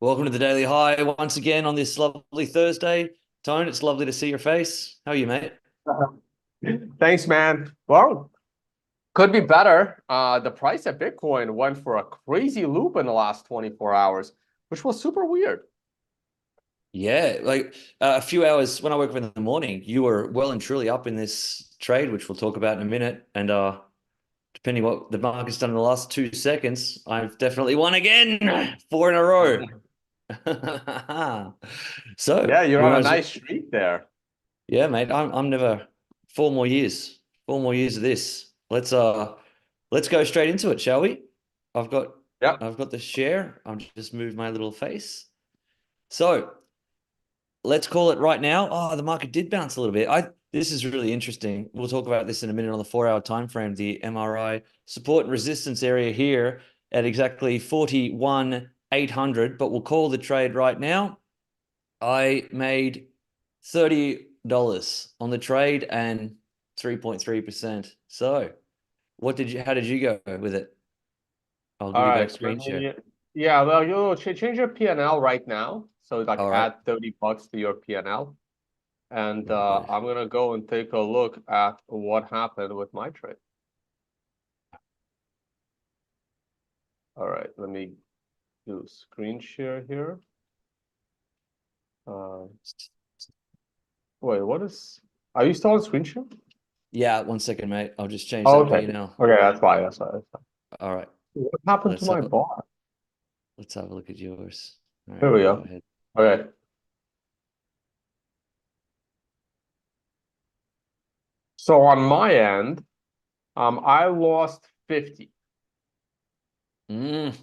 Welcome to the Daily High once again on this lovely Thursday. Tone, it's lovely to see your face. How are you, mate? Thanks, man. Well, could be better. The price of Bitcoin went for a crazy loop in the last 24 hours, which was super weird. Yeah, like a few hours when I woke up in the morning, you were well and truly up in this trade, which we'll talk about in a minute. And depending what the market's done in the last 2 seconds, I've definitely won again, four in a row. So Yeah, you're we on might a as well, nice streak there. yeah, mate. I'm never 4 more years. 4 more years of this. Let's go straight into it, shall we? I've got Yeah. I've got the share. I'll just move my little face. So let's call it right now. Oh, the market did bounce a little bit. This is really interesting. We'll talk about this in a minute on the 4 hour time frame. The MRI support and resistance area here at exactly 41,800, but we'll call the trade right now. I made $30 on the trade and 3.3%. So how did you go with it? I'll All give you back right. screen share. Yeah, well, change your PNL right now. So like All right. add $30 to your PNL. And Lovely. I'm gonna go and take a look at what happened with my trade. All right, let me do screen share here. Uh, Wait, are you still on screen share? Yeah, 1 second, mate. I'll just change Oh, that okay. P&L. Okay, that's why. That's why. All right. What happened to Let's my have a bar? let's have a look at yours. All Here right, we go go. ahead. Okay. So on my end, I lost 50. Mm,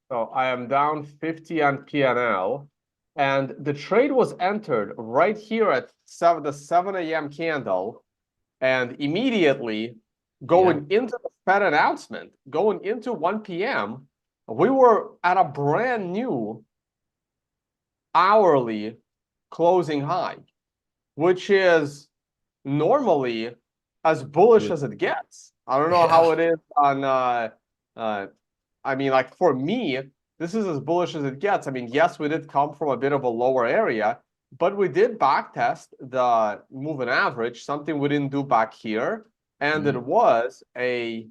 So I am down 50 on PNL. And the trade was entered right here at the 7 a.m. candle. And immediately yeah. going into the Fed announcement, going into 1 p.m., we were at a brand new hourly closing high, which is normally as bullish Good. as it gets. I don't know how Yeah. it is on uh I mean, like for me, this is as bullish as it gets. I mean, yes, we did come from a bit of a lower area, but we did backtest the moving average, something we didn't do back here. And it Mm, was a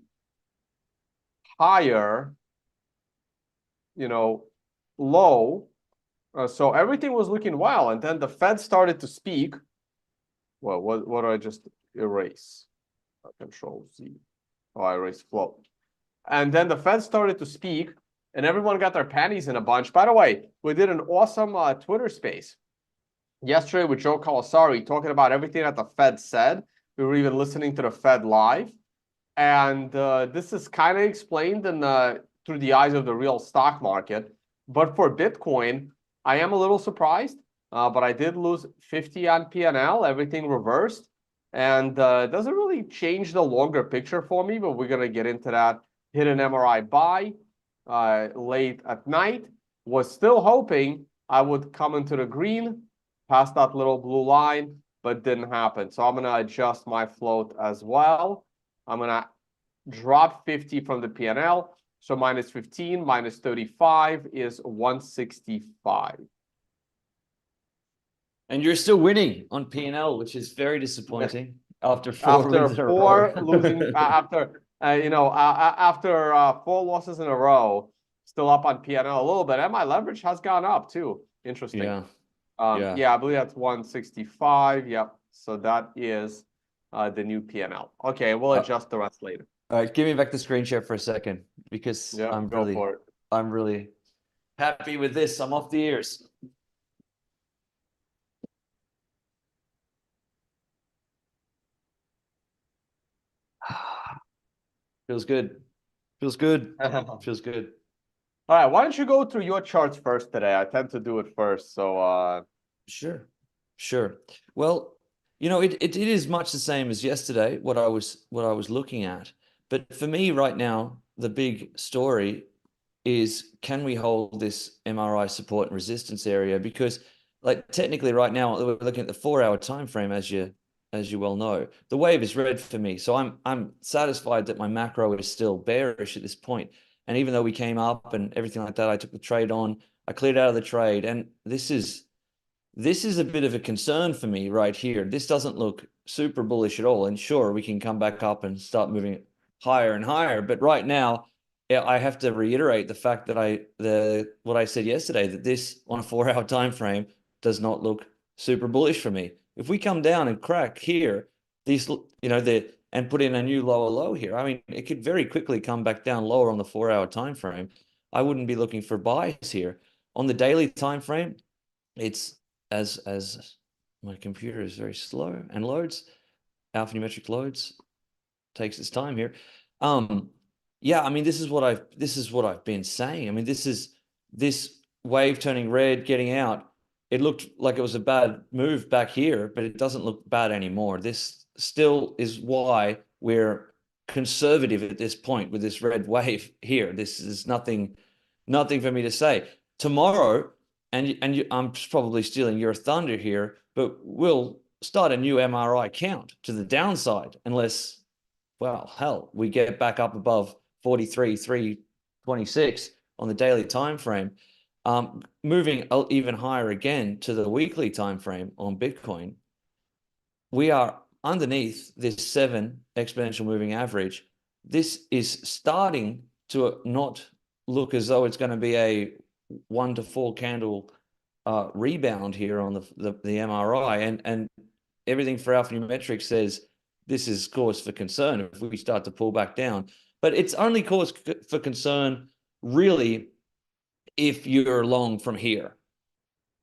higher, you know, low. So everything was looking well. And then the Fed started to speak. Well, what do I just erase? Control Z. Oh, I erased float. And then the Fed started to speak, and everyone got their panties in a bunch. By the way, we did an awesome Twitter space yesterday with Joe Colasari talking about everything that the Fed said. We were even listening to the Fed live. And this is kind of explained through the eyes of the real stock market. But for Bitcoin, I am a little surprised, but I did lose 50 on PNL, everything reversed. And it doesn't really change the longer picture for me, but we're going to get into that. Hit an MRI buy late at night. Was still hoping I would come into the green, past that little blue line, but didn't happen. So I'm going to adjust my float as well. I'm going to drop 50 from the PNL. So minus 15 minus 35 is 165. and you're still winning on P&L, which is very disappointing after four After wins in a row. four losing, after four losses in a row, still up on PNL a little bit. And my leverage has gone up too. Interesting. Yeah. Yeah. Yeah, I believe that's 165. Yep. So that is the new PNL. Okay, we'll Uh, adjust the rest later. all right, give me back the screen share for a second because Yeah, go for it. I'm really happy with this. I'm off the ears. Feels good. Feels good. Feels good. All right, why don't you go through your charts first today? I tend to do it first. So Sure. Sure. Well, it is much the same as yesterday, what I was looking at. But for me right now, the big story is can we hold this MRI support and resistance area? Because like technically right now we're looking at the 4 hour time frame as you well know. The wave is red for me. So I'm satisfied that my macro is still bearish at this point. And even though we came up and everything like that, I took the trade on. I cleared out of the trade, and this is a bit of a concern for me right here. This doesn't look super bullish at all. And sure, we can come back up and start moving higher and higher. But right now, I have to reiterate the fact that what I said yesterday, that this on a 4-hour time frame does not look super bullish for me. If we come down and crack here, and put in a new lower low here, I mean, it could very quickly come back down lower on the 4-hour time frame. I wouldn't be looking for buys here. On the daily time frame, it's as my computer is very slow and loads, alphanumeric loads, takes its time here. Yeah, I mean, this is what I've been saying. I mean, this wave turning red, getting out. It looked like it was a bad move back here, but it doesn't look bad anymore. This still is why we're conservative at this point with this red wave here. This is nothing for me to say. Tomorrow, I'm probably stealing your thunder here, but we'll start a new MRI count to the downside unless, well, hell, we get back up above 43,326 on the daily time frame. Moving even higher again to the weekly time frame on Bitcoin, we are underneath this 7 exponential moving average. This is starting to not look as though it's going to be a 1 to 4 candle rebound here on the MRI, and everything for alphanumeric says this is cause for concern if we start to pull back down. But it's only cause for concern really if you're long from here.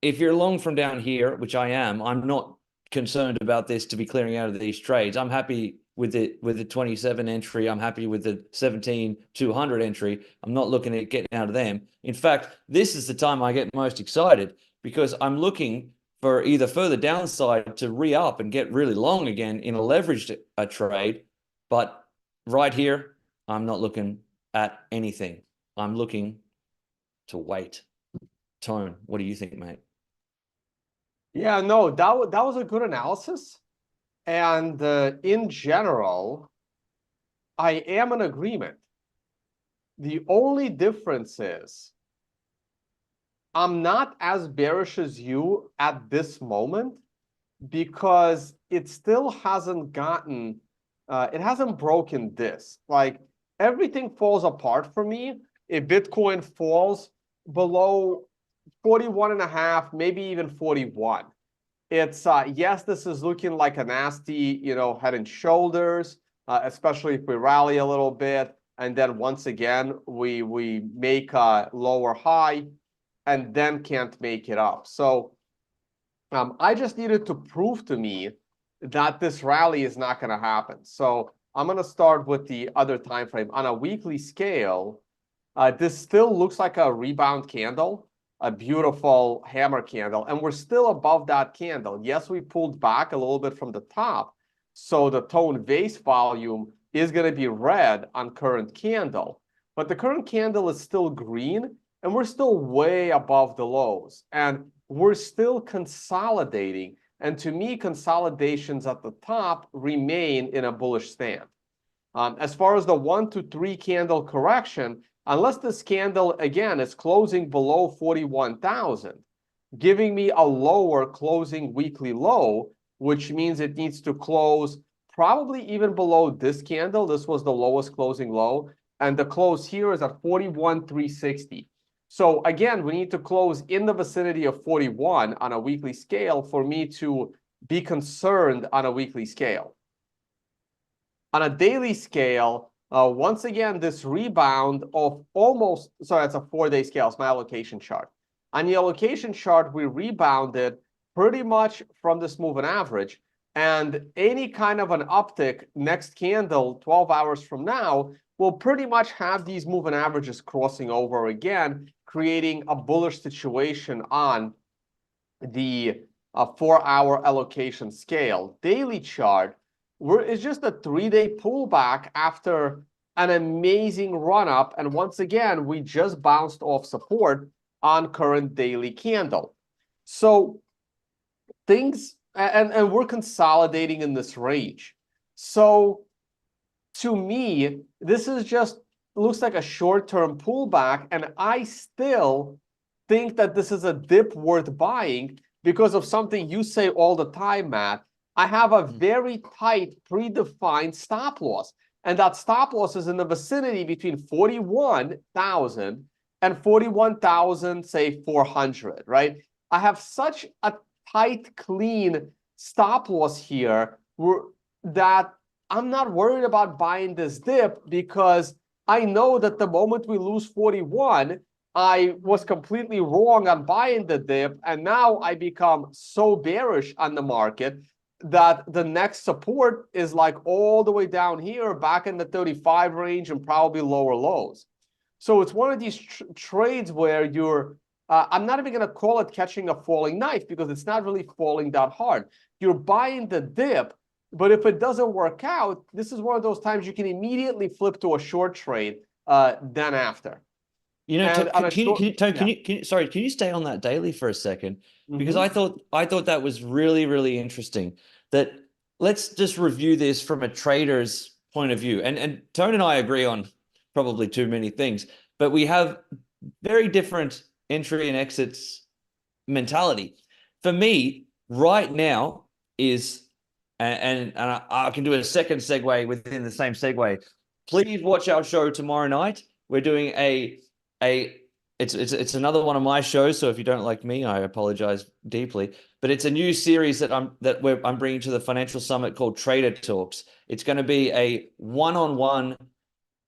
If you're long from down here, which I am, I'm not concerned about this to be clearing out of these trades. I'm happy with the 27 entry. I'm happy with the 17,200 entry. I'm not looking at getting out of them. In fact, this is the time I get most excited because I'm looking for either further downside to re-up and get really long again in a leveraged trade. But right here, I'm not looking at anything. I'm looking to wait. Tone, what do you think, mate? Yeah, no, that was a good analysis. And in general, I am in agreement. The only difference is I'm not as bearish as you at this moment because it still hasn't gotten, it hasn't broken this. Like everything falls apart for me if Bitcoin falls below 41.5, maybe even 41. It's yes, this is looking like a nasty, head and shoulders, especially if we rally a little bit, and then once again we make a lower high, and then can't make it up. So I just needed to prove to me that this rally is not going to happen. So I'm going to start with the other time frame on a weekly scale. This still looks like a rebound candle, a beautiful hammer candle, and we're still above that candle. Yes, we pulled back a little bit from the top, so the tone base volume is going to be red on current candle, but the current candle is still green, and we're still way above the lows, and we're still consolidating. And to me, consolidations at the top remain in a bullish stand. As far as the 1 to 3 candle correction, unless this candle, again, is closing below 41,000, giving me a lower closing weekly low, which means it needs to close probably even below this candle. This was the lowest closing low, and the close here is at 41,360. So again, we need to close in the vicinity of 41 on a weekly scale for me to be concerned on a weekly scale. On a daily scale, once again, this rebound of almost, sorry, it's a 4-day scale, it's my allocation chart. On the allocation chart, we rebounded pretty much from this moving average, and any kind of an uptick next candle 12 hours from now will pretty much have these moving averages crossing over again, creating a bullish situation on the 4-hour allocation scale. Daily chart, it's just a 3-day pullback after an amazing run-up. And once again, we just bounced off support on current daily candle. So things, and we're consolidating in this range. So to me, this is just looks like a short-term pullback, and I still think that this is a dip worth buying because of something you say all the time, Matt. I have a very tight predefined stop loss. And that stop loss is in the vicinity between 41,000 and 41,000, say 400, right? I have such a tight, clean stop loss here that I'm not worried about buying this dip because I know that the moment we lose 41, I was completely wrong on buying the dip, and now I become so bearish on the market that the next support is like all the way down here, back in the 35 range and probably lower lows. So it's one of these trades where you're, I'm not even going to call it catching a falling knife because it's not really falling that hard. You're buying the dip, but if it doesn't work out, this is one of those times you can immediately flip to a short trade then after. You know, And on a short, Tone, sorry, can you stay on that daily for a second? Because Mhm. I thought that was really, really interesting. That let's just review this from a trader's point of view. And Tone and I agree on probably too many things, but we have very different entry and exits mentality. For me, right now is, I can do a second segue within the same segue. Please watch our show tomorrow night. We're doing a it's another one of my shows. So if you don't like me, I apologize deeply. But it's a new series that I'm bringing to the Financial Summit called Trader Talks. It's going to be a one-on-one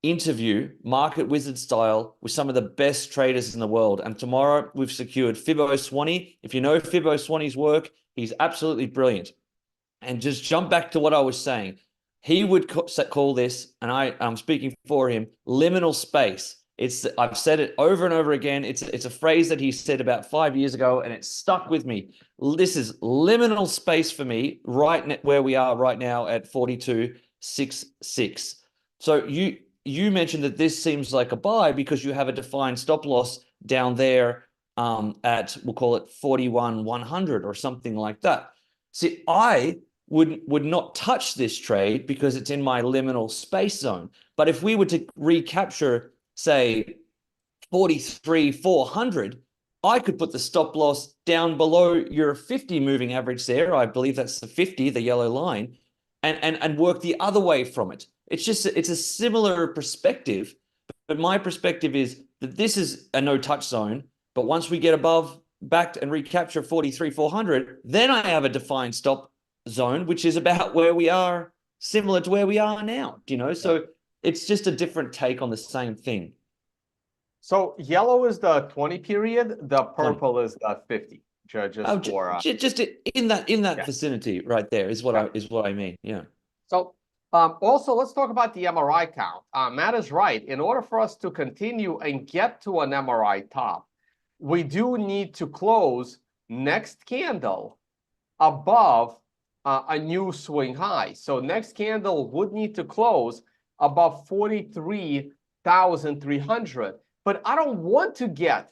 interview, market wizard style, with some of the best traders in the world. And tomorrow we've secured Fibbo Swanee. If you know Fibbo Swanee's work, he's absolutely brilliant. And just jump back to what I was saying. He would call this, and I'm speaking for him, liminal space. I've said it over and over again. It's a phrase that he said about 5 years ago, and it's stuck with me. This is liminal space for me, right where we are right now at 42.66. So you mentioned that this seems like a buy because you have a defined stop loss down there at, we'll call it 41,100 or something like that. See, I would not touch this trade because it's in my liminal space zone. But if we were to recapture, say, 43,400, I could put the stop loss down below your 50 moving average there. I believe that's the 50, the yellow line, and work the other way from it. It's a similar perspective, but my perspective is that this is a no touch zone. But once we get above back and recapture 43,400, then I have a defined stop zone, which is about where we are, similar to where we are now. So it's just a different take on the same thing. So yellow is the 20 period, the 20. purple is the 50. Oh, Just for just in that yeah. vicinity right there is what I mean. Yeah. So also let's talk about the MRI count. Matt is right. In order for us to continue and get to an MRI top, we do need to close next candle above a new swing high. So next candle would need to close above 43,300. But I don't want to get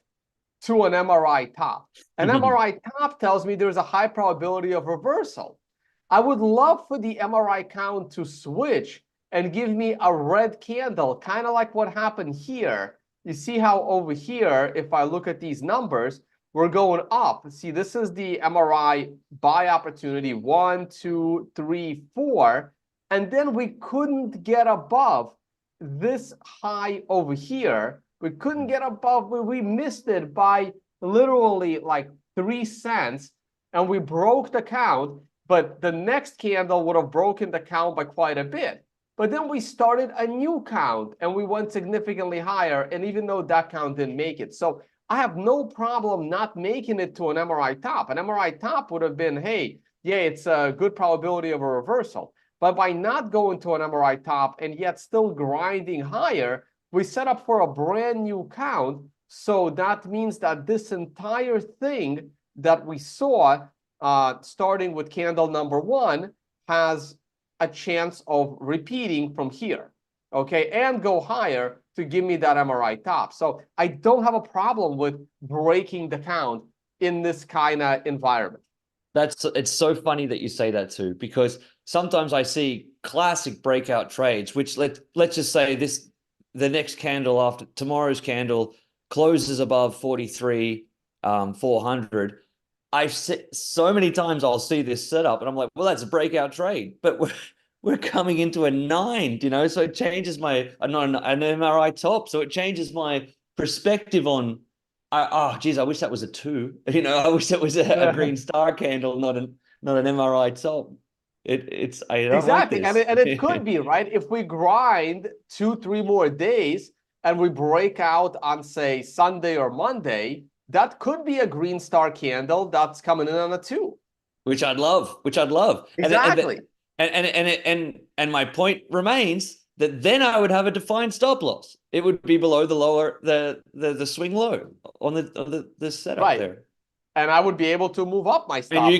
to an MRI top. An MRI top tells me there's a high probability of reversal. I would love for the MRI count to switch and give me a red candle, kind of like what happened here. You see how over here, if I look at these numbers, we're going up. See, this is the MRI buy opportunity, 1, 2, 3, 4. And then we couldn't get above this high over here. We couldn't get above, we missed it by literally like 3 cents, and we broke the count. But the next candle would have broken the count by quite a bit. But then we started a new count and we went significantly higher. And even though that count didn't make it. So I have no problem not making it to an MRI top. An MRI top would have been, hey, yeah, it's a good probability of a reversal. But by not going to an MRI top and yet still grinding higher, we set up for a brand new count. So that means that this entire thing that we saw starting with candle number 1 has a chance of repeating from here, okay, and go higher to give me that MRI top. So I don't have a problem with breaking the count in this kind of environment. It's so funny that you say that too, because sometimes I see classic breakout trades, which let's just say the next candle after tomorrow's candle closes above 43 400. I've seen so many times I'll see this setup and I'm like, well, that's a breakout trade, but we're coming into a 9, you know, so it changes my not an MRI top, so it changes my perspective on. Oh, geez, I wish that was a 2. You know, I wish that was a green star candle, not an MRI top. I don't like Exactly. And this. it could be, right? If we grind 2, 3 more days and we break out on, say, Sunday or Monday, that could be a green star candle that's coming in on a 2. Which I'd love, Exactly. And my point remains that then I would have a defined stop loss. It would be below the lower the swing low on the setup Right. there. And I would be able to move up my And stop loss you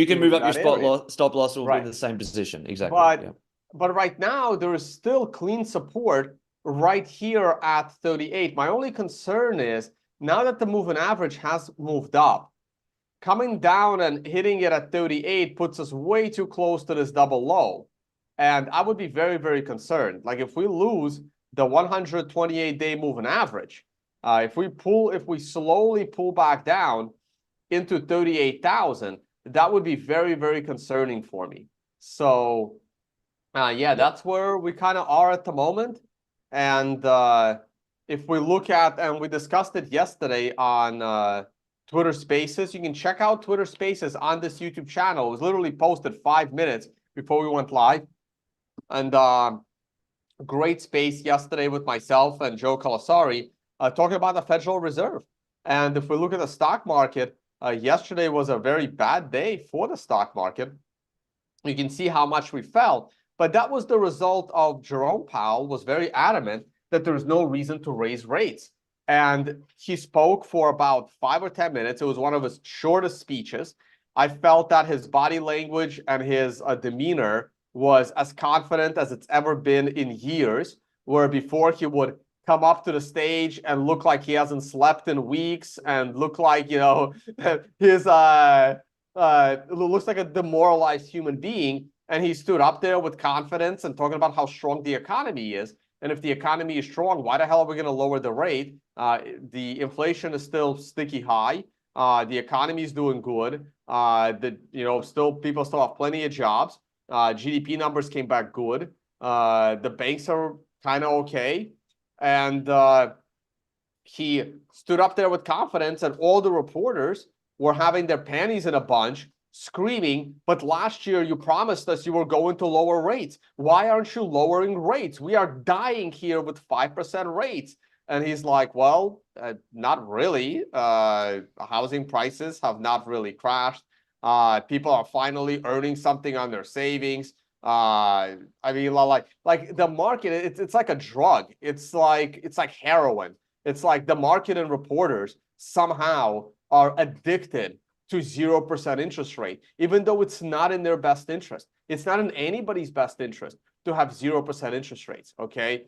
can move to up your that area. stop loss within Right. the same position. Exactly. But Yeah. but right now there is still clean support right here at 38. My only concern is now that the moving average has moved up, coming down and hitting it at 38 puts us way too close to this double low. And I would be very, very concerned. Like if we lose the 128-day moving average, if we slowly pull back down into 38,000, that would be very, very concerning for me. So yeah, that's where we kind of are at the moment. And if we look at, and we discussed it yesterday on Twitter Spaces, you can check out Twitter Spaces on this YouTube channel. It was literally posted 5 minutes before we went live. And great space yesterday with myself and Joe Calasari talking about the Federal Reserve. And if we look at the stock market, yesterday was a very bad day for the stock market. You can see how much we fell, but that was the result of Jerome Powell was very adamant that there's no reason to raise rates. And he spoke for about 5 or 10 minutes. It was one of his shortest speeches. I felt that his body language and his demeanor was as confident as it's ever been in years, where before he would come up to the stage and look like he hasn't slept in weeks and look like, you know, his looks like a demoralized human being. And he stood up there with confidence and talking about how strong the economy is. And if the economy is strong, why the hell are we going to lower the rate? The inflation is still sticky high. The economy is doing good. Still people still have plenty of jobs. GDP numbers came back good. The banks are kind of okay. And he stood up there with confidence, and all the reporters were having their panties in a bunch, screaming, but last year you promised us you were going to lower rates. Why aren't you lowering rates? We are dying here with 5% rates. And he's like, well, not really. Housing prices have not really crashed. People are finally earning something on their savings. I mean, like the market, it's like a drug. It's like heroin. It's like the market and reporters somehow are addicted to 0% interest rate, even though it's not in their best interest. It's not in anybody's best interest to have 0% interest rates, okay?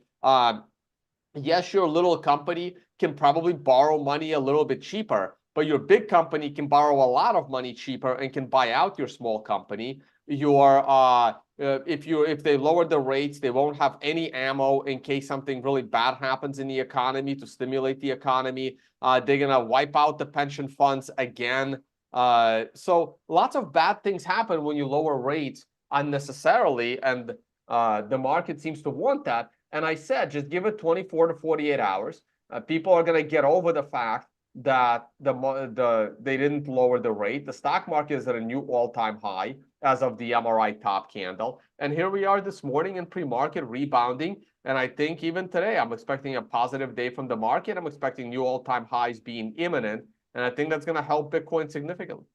Yes, your little company can probably borrow money a little bit cheaper, but your big company can borrow a lot of money cheaper and can buy out your small company. If they lower the rates, they won't have any ammo in case something really bad happens in the economy to stimulate the economy. They're gonna wipe out the pension funds again. So lots of bad things happen when you lower rates unnecessarily, and the market seems to want that. And I said, just give it 24 to 48 hours. People are going to get over the fact that they didn't lower the rate. The stock market is at a new all-time high as of the MRI top candle. And here we are this morning in pre-market rebounding. And I think even today, I'm expecting a positive day from the market. I'm expecting new all-time highs being imminent. And I think that's going to help Bitcoin significantly.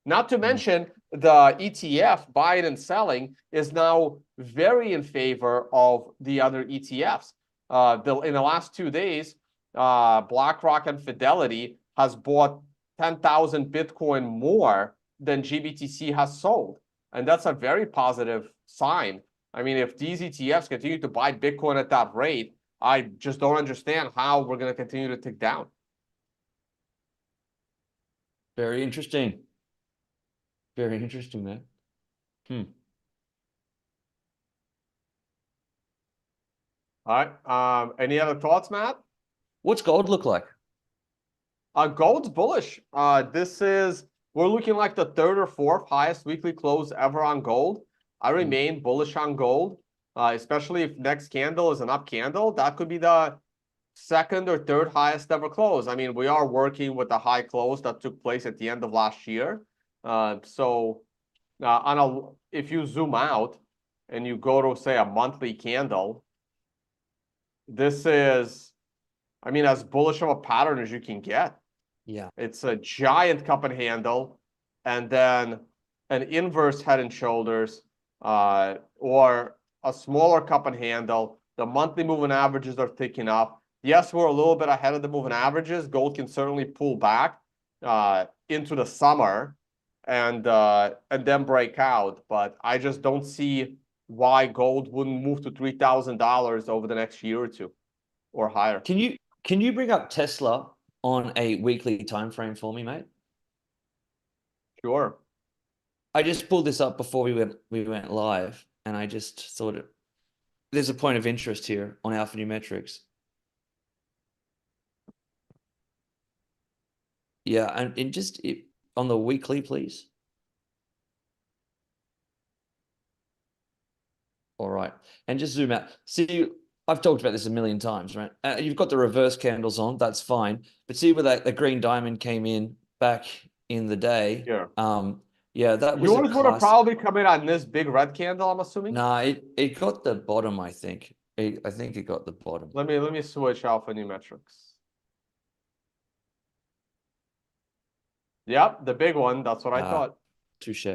Not to mention the ETF buying and selling is now very in favor of the other ETFs. In the last 2 days, BlackRock and Fidelity has bought 10,000 Bitcoin more than GBTC has sold. And that's a very positive sign. I mean, if these ETFs continue to buy Bitcoin at that rate, I just don't understand how we're going to continue to tick down. Very interesting. Very interesting, man. All right. Any other thoughts, Matt? What's gold look like? Gold's bullish. We're looking like the third or fourth highest weekly close ever on gold. I remain bullish on gold, especially if next candle is an up candle. That could be the second or third highest ever close. I mean, we are working with the high close that took place at the end of last year. If you zoom out and you go to, say, a monthly candle, this is, I mean, as bullish of a pattern as you can get. Yeah. It's a giant cup and handle, and then an inverse head and shoulders, or a smaller cup and handle. The monthly moving averages are ticking up. Yes, we're a little bit ahead of the moving averages. Gold can certainly pull back into the summer and then break out, but I just don't see why gold wouldn't move to $3,000 over the next year or two or higher. Can you bring up Tesla on a weekly time frame for me, mate? Sure. I just pulled this up before we went live, and I just thought there's a point of interest here on Alpha Numerics. Yeah, and just on the weekly, please. All right, and just zoom out. See, I've talked about this a million times, right? You've got the reverse candles on, that's fine. But see where the green diamond came in back in the day. Yeah. Yeah, that was Yours would have probably come in on this big red candle, I'm assuming. Nah, it got the bottom, I think. I think it got the bottom. Let me switch Alpha Numerics. Yep, the big one. That's what I thought. Touche.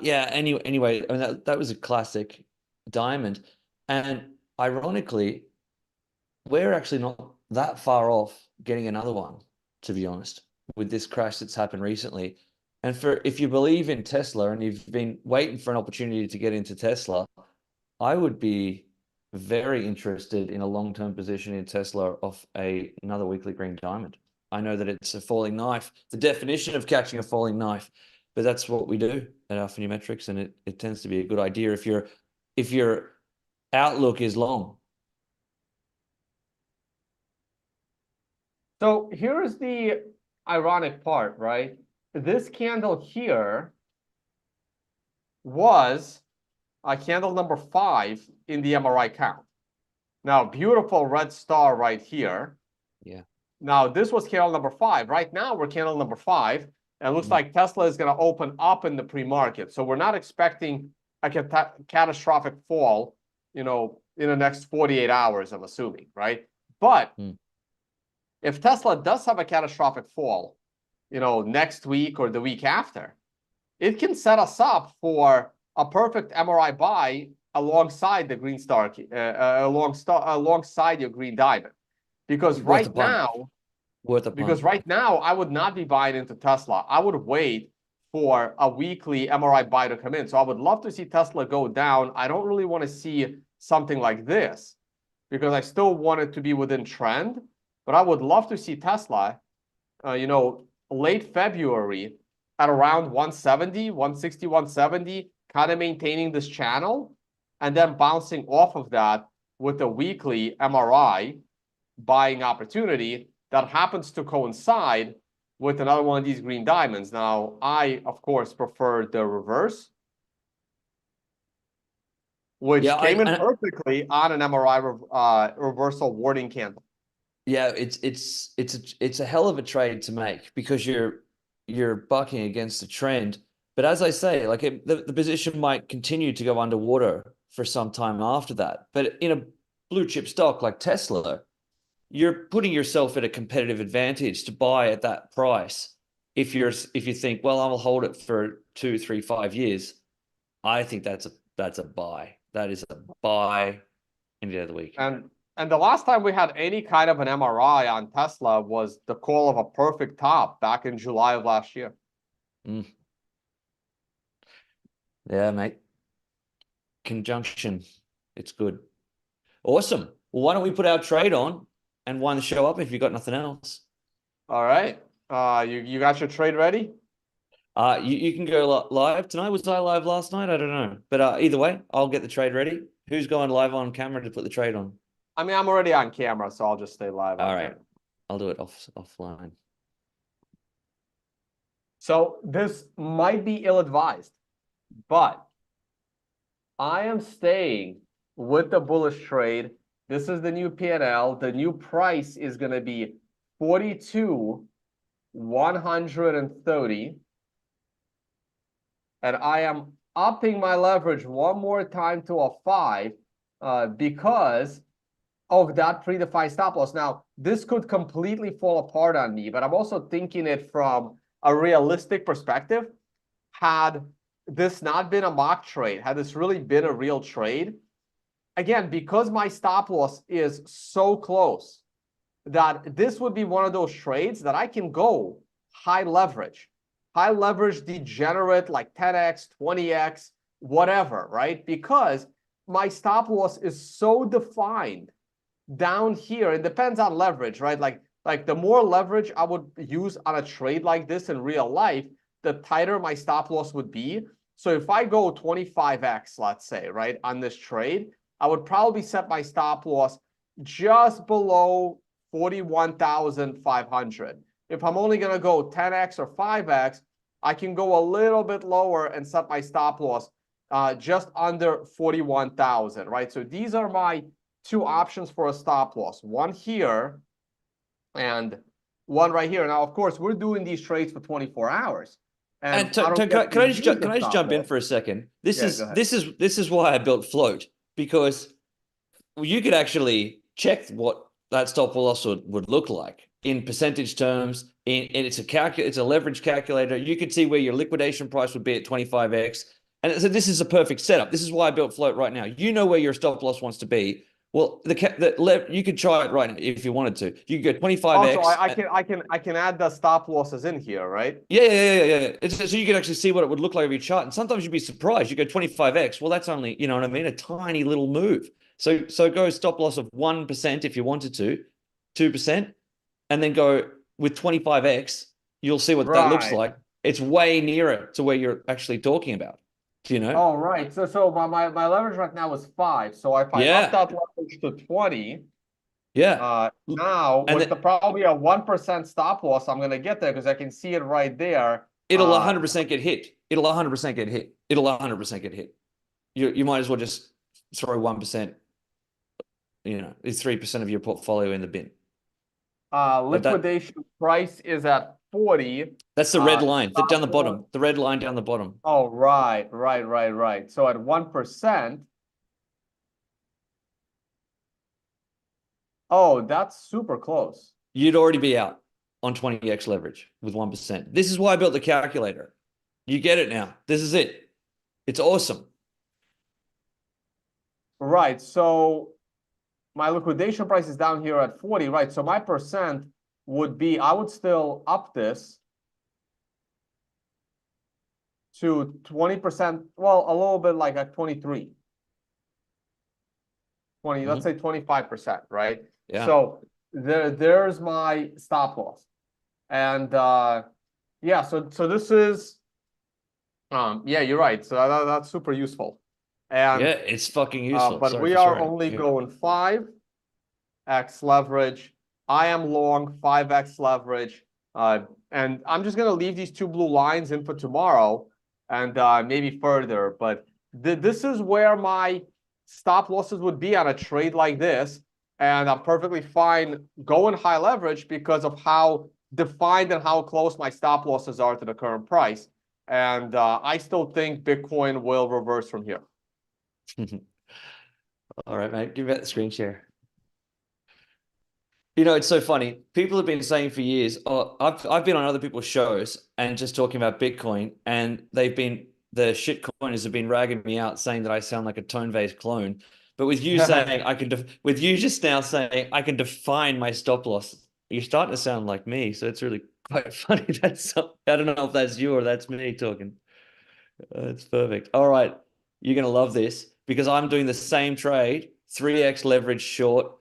Yeah, anyway, I mean that was a classic diamond. And ironically, we're actually not that far off getting another one, to be honest, with this crash that's happened recently. And if you believe in Tesla and you've been waiting for an opportunity to get into Tesla, I would be very interested in a long-term position in Tesla off another weekly green diamond. I know that it's a falling knife, the definition of catching a falling knife, but that's what we do at Alpha Numerics, and it tends to be a good idea if your outlook is long. So here's the ironic part, right? This candle here was candle number 5 in the MRI count. Now, beautiful red star right here. Yeah. Now, this was candle number 5. Right now, we're candle number 5. And it looks like Tesla is going to open up in the pre-market. So we're not expecting a catastrophic fall, in the next 48 hours, I'm assuming, right? But if Tesla does have a catastrophic fall, next week or the week after, it can set us up for a perfect MRI buy alongside the green star, alongside your green diamond. Because right now, I would not be buying into Tesla. I would wait for a weekly MRI buy to come in. So I would love to see Tesla go down. I don't really want to see something like this because I still want it to be within trend. But I would love to see Tesla, late February at around 170, 160, 170, kind of maintaining this channel and then bouncing off of that with a weekly MRI buying opportunity that happens to coincide with another one of these green diamonds. Now, I, of course, prefer the reverse, which came in perfectly on an MRI reversal warning candle. Yeah, it's a hell of a trade to make because you're bucking against the trend. But as I say, like the position might continue to go underwater for some time after that. But in a blue chip stock like Tesla, you're putting yourself at a competitive advantage to buy at that price. If you think, well, I will hold it for 2, 3, 5 years, I think that's a buy. That is a buy any day of the week. And the last time we had any kind of an MRI on Tesla was the call of a perfect top back in July of last year. Yeah, mate. Conjunction. It's good. Awesome. Well, why don't we put our trade on and wind the show up if you've got nothing else? All right. You got your trade ready? You can go live tonight. Was I live last night? I don't know. But either way, I'll get the trade ready. Who's going live on camera to put the trade on? I mean, I'm already on camera, so I'll just stay live. All right. I'll do it offline. So this might be ill-advised, but I am staying with the bullish trade. This is the new P&L. The new price is going to be 42,130. And I am upping my leverage one more time to a 5 because of that predefined stop loss. Now, this could completely fall apart on me, but I'm also thinking it from a realistic perspective. Had this not been a mock trade, had this really been a real trade, again, because my stop loss is so close, that this would be one of those trades that I can go high leverage degenerate, like 10x, 20x, whatever, right? Because my stop loss is so defined down here. It depends on leverage, right? Like the more leverage I would use on a trade like this in real life, the tighter my stop loss would be. So if I go 25x, let's say, right, on this trade, I would probably set my stop loss just below 41,500. If I'm only going to go 10x or 5x, I can go a little bit lower and set my stop loss just under 41,000, right? So these are my two options for a stop loss. One here and one right here. Now, of course, we're doing these trades for 24 hours. And I don't can I just jump in loss. for a second? This Yeah, is why I built float, because you could actually check what that stop loss would look like in percentage terms. And it's a leverage calculator. You could see where your liquidation price would be at 25x. And so this is a perfect setup. This is why I built float right now. You know where your stop loss wants to be. Well, you could try it right now if you wanted to. You could go 25x. Also, I can add the stop losses in here, right? Yeah. So you can actually see what it would look like over your chart. And sometimes you'd be surprised. You go 25x. Well, that's only, you know what I mean, a tiny little move. So go stop loss of 1% if you wanted to, 2%, and then go with 25x. You'll see what that looks like. It's way nearer to where you're actually talking about. Do you know? Oh, right. So my leverage right now is 5. So if I up that leverage to 20, now and with probably a 1% stop loss, I'm gonna get there because I can see it right there. It'll 100% get hit. It'll 100% get hit. It'll 100% get hit. You might as well just throw 1%. You know, it's 3% of your portfolio in the bin. Liquidation price is at 40. That's the red line down the bottom. The red line down the bottom. Oh, right. So at 1%. Oh, that's super close. You'd already be out on 20x leverage with 1%. This is why I built the calculator. You get it now. This is it. It's awesome. Right. So my liquidation price is down here at 40, right? So my percent would be, I would still up this to 20%, well, a little bit like at 23. 20, let's say 25%, right? Yeah. So there's my stop loss. And yeah, so this is yeah, you're right. So that's super useful. And yeah, it's fucking useful. But we are only going 5x leverage. I am long 5x leverage. And I'm just gonna leave these two blue lines in for tomorrow and maybe further. But this is where my stop losses would be on a trade like this. And I'm perfectly fine going high leverage because of how defined and how close my stop losses are to the current price. And I still think Bitcoin will reverse from here. All right, mate. Give me that screen share. You know, it's so funny. People have been saying for years, oh, I've been on other people's shows and just talking about Bitcoin, and the shit coiners have been ragging me out, saying that I sound like a tone-based clone. But with you saying with you just now saying I can define my stop loss, you're starting to sound like me. So it's really quite funny. I don't know if that's you or that's me talking. It's perfect. All right, you're gonna love this because I'm doing the same trade, 3x leverage short,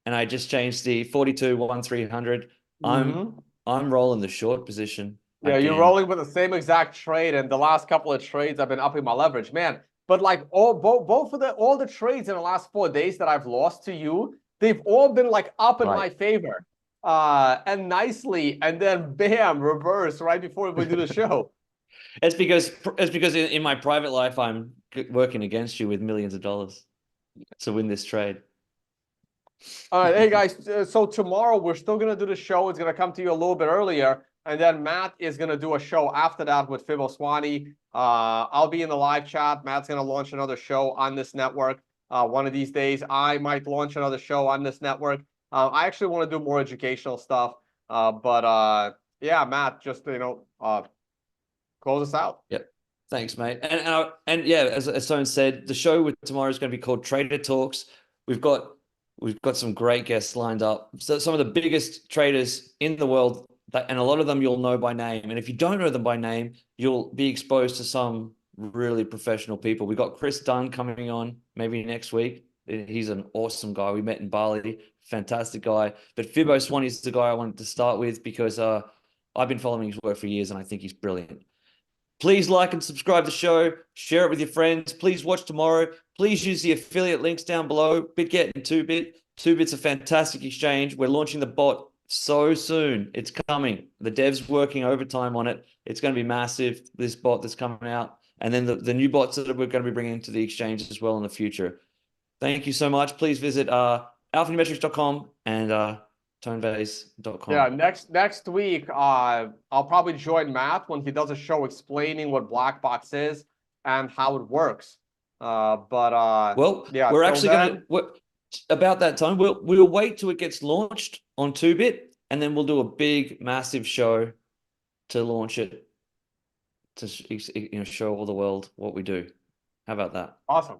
and I just changed the 42,300. I'm rolling the short position. Yeah, again. You're rolling with the same exact trade, and the last couple of trades I've been upping my leverage, man. But like all the trades in the last 4 days that I've lost to you, they've all been like up in my favor. and nicely, and then bam, reverse right before we do the show. It's because in my private life I'm working against you with millions of dollars to win this trade. All right, hey guys. So tomorrow we're still gonna do the show. It's gonna come to you a little bit earlier, and then Matt is gonna do a show after that with Fibo Swani. I'll be in the live chat. Matt's gonna launch another show on this network. One of these days, I might launch another show on this network. I actually want to do more educational stuff. But yeah, Matt, just close us out. Yep. Thanks, mate. And yeah, as Stone said, the show with tomorrow is going to be called Trader Talks. We've got some great guests lined up. So some of the biggest traders in the world, and a lot of them you'll know by name. And if you don't know them by name, you'll be exposed to some really professional people. We got Chris Dunn coming on maybe next week. He's an awesome guy. We met in Bali, fantastic guy. But Fibo Swani is the guy I wanted to start with because I've been following his work for years and I think he's brilliant. Please like and subscribe to the show. Share it with your friends. Please watch tomorrow. Please use the affiliate links down below. BitGet and 2Bit. 2Bit's a fantastic exchange. We're launching the bot so soon. It's coming. The dev's working overtime on it. It's going to be massive, this bot that's coming out. And then the new bots that we're going to be bringing into the exchange as well in the future. Thank you so much. Please visit alphanumetrics.com and tonebase.com. Yeah, next week, I'll probably join Matt when he does a show explaining what Black Box is and how it works. Well, yeah, we're till actually then, going to about that time. We'll wait till it gets launched on 2Bit, and then we'll do a big, massive show to launch it to show all the world what we do. How about that? awesome.